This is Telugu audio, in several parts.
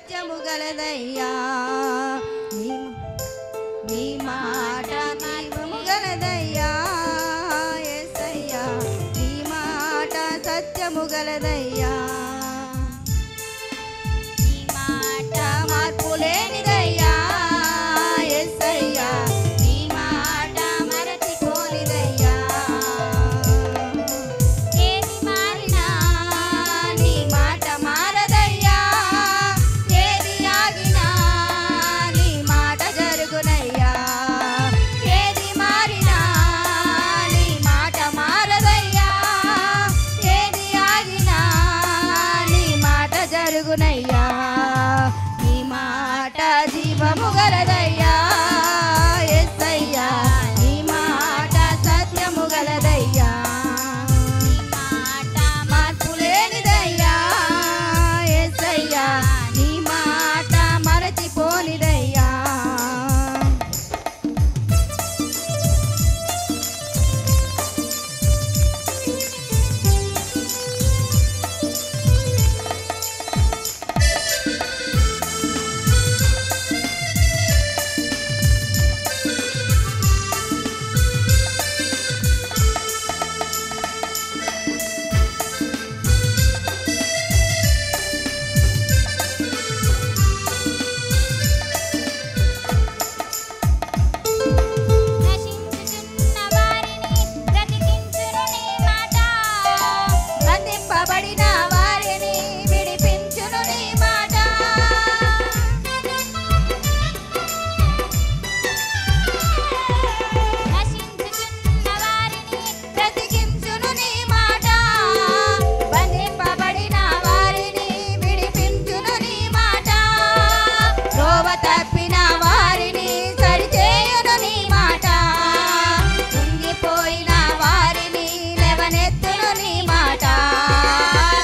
సత్యము గలదయ్యా నీ మాట జీవము గలదయ్యా యేసయ్యా నీ మాట సత్యము గలదయ్యా నీ మాట మార్పు లేనిదయ్యా యేసయ్యా నీ మాట మరచిపోనిదయ్యా ఏది మారినా నీ మాట మారదయ్యా ఏది ఆగినా నీ మాట జరుగునయ్యా ఏది మారినా నీ మాట మారదయ్యా ఏది ఆగినా నీ మాట జరుగునయ్యా నీ మాట జీవము గలదయ్యా యేసయ్యా నీ మాట సత్యము గలదయ్యా నీ మాట మార్పు లేనిదయ్యా యేసయ్యా నీ మాట మరచిపోనిదయ్యా నశించుచున్న వారిని బ్రతికించును నీ మాట బంధింపబడిన వారిని విడిపించును నీ మాట నశించుచున్న వారిని బ్రతికించును నీ మాట బంధింపబడిన వారిని విడిపించును నీ మాట త్రోవ తప్పిన వారిని సరిచేయును నీ మాట కుంగిపోయిన వారిని లేవనెత్తును నీ మాట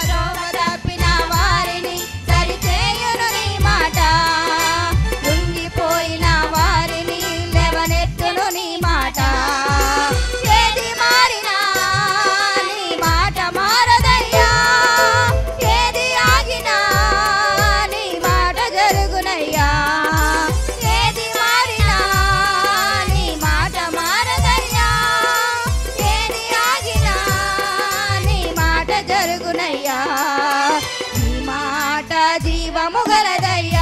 త్రోవ తప్పిన వారిని సరిచేయును నీ మాట కుంగిపోయిన వారిని లేవనెత్తును నీ మాట ఏది మారినా నీ మాట మారదయ్యా ఏది ఆగినా నీ మాట జరుగునయ్యా ఏది మారినా నీ మాట మారదయ్యా ఏది ఆగినా నీ మాట జరుగునయ్యా నీ మాట జీవము గలదయ్యా